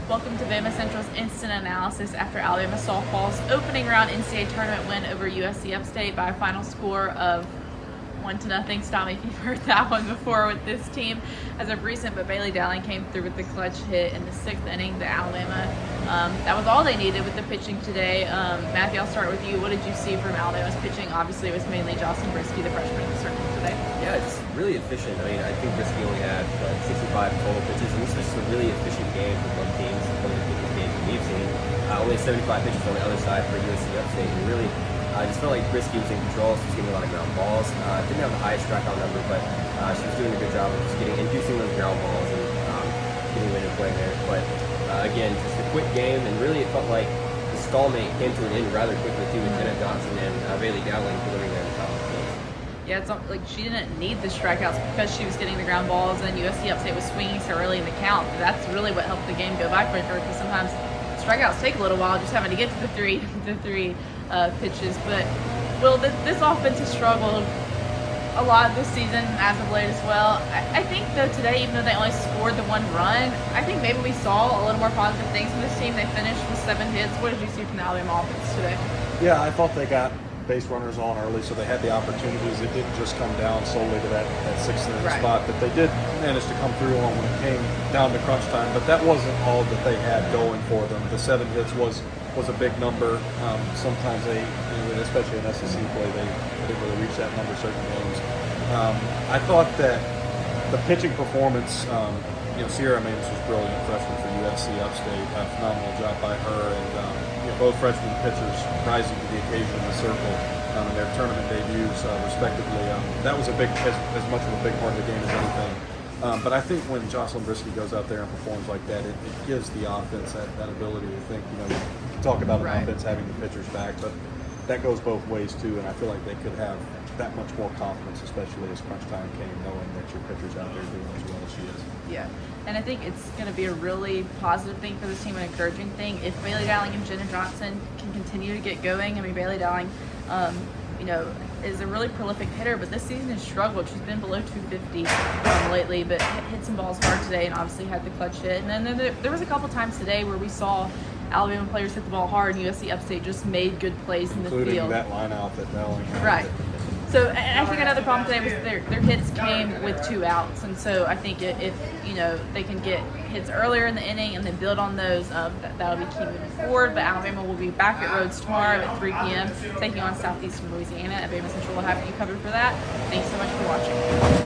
Welcome to Bama Central's instant analysis after Alabama softball's opening round NCAA tournament win over USC Upstate by a final score of 1-0. Stop me if you've heard that one before with this team as of recent, but Bailey Dowling came through with the clutch hit in the 6th inning. The Alabama, that was all they needed with the pitching today. Matthew, I'll start with you. What did you see from Alabama's pitching? Obviously, it was mainly Jocelyn Brisky, the freshman in the circle today. Yeah, it's really efficient. I mean, I think Brisky only had 65 total pitches, and this was just a really efficient game for both teams. One of the biggest games we've seen. Only 75 pitches on the other side for USC Upstate, and really, I just felt like Brisky was in control. She was getting a lot of ground balls. Didn't have the highest strikeout number, but she was doing a good job of just inducing those ground balls and getting them into play there. But again, just a quick game, and really it felt like the stalemate came to an end rather quickly too, with Jenna Johnson and Bailey Dowling delivering their top. Yeah, it's like she didn't need the strikeouts because she was getting the ground balls, and USC Upstate was swinging so early in the count. But that's really what helped the game go by quicker, because sometimes strikeouts take a little while, just having to get to the three pitches. But Will, this offense has struggled a lot this season as of late as well. I think though today, even though they only scored the one run, I think maybe we saw a little more positive things from this team. They finished with 7 hits. What did you see from the Alabama offense today? Yeah, I thought they got base runners on early, so they had the opportunities. It didn't just come down solely to that 6th inning spot that they did manage to come through on when it came down to crunch time, but that wasn't all that they had going for them. The 7 hits was a big number. Sometimes they, especially in SEC play, they didn't really reach that number certain games. I thought that the pitching performance, Sierra Manis was brilliant, freshman for USC Upstate. A phenomenal job by her, and both freshman pitchers rising to the occasion in the circle in their tournament debuts, respectively. That was as much of a big part of the game as anything. But I think when Jocelyn Brisky goes out there and performs like that, it gives the offense that ability to think. You talk about an offense having the pitchers back, but that goes both ways too. And I feel like they could have that much more confidence, especially as crunch time came, knowing that your pitcher's out there doing as well as she is. Yeah, and I think it's going to be a really positive thing for this team, an encouraging thing. If Bailey Dowling and Jenna Johnson can continue to get going, I mean, Bailey Dowling, is a really prolific hitter, but this season has struggled. She's been below 250 lately, but hit some balls hard today and obviously had the clutch hit. And then there was a couple times today where we saw Alabama players hit the ball hard, and USC Upstate just made good plays in the field. Including that line out that Dowling had. Right. So, and I think another problem today was their hits came with 2 outs, and so I think if they can get hits earlier in the inning and then build on those, that'll be key moving forward. But Alabama will be back at Rhodes tomorrow at 3 p.m. taking on Southeastern Louisiana. At Bama Central will have you covered for that. Thanks so much for watching.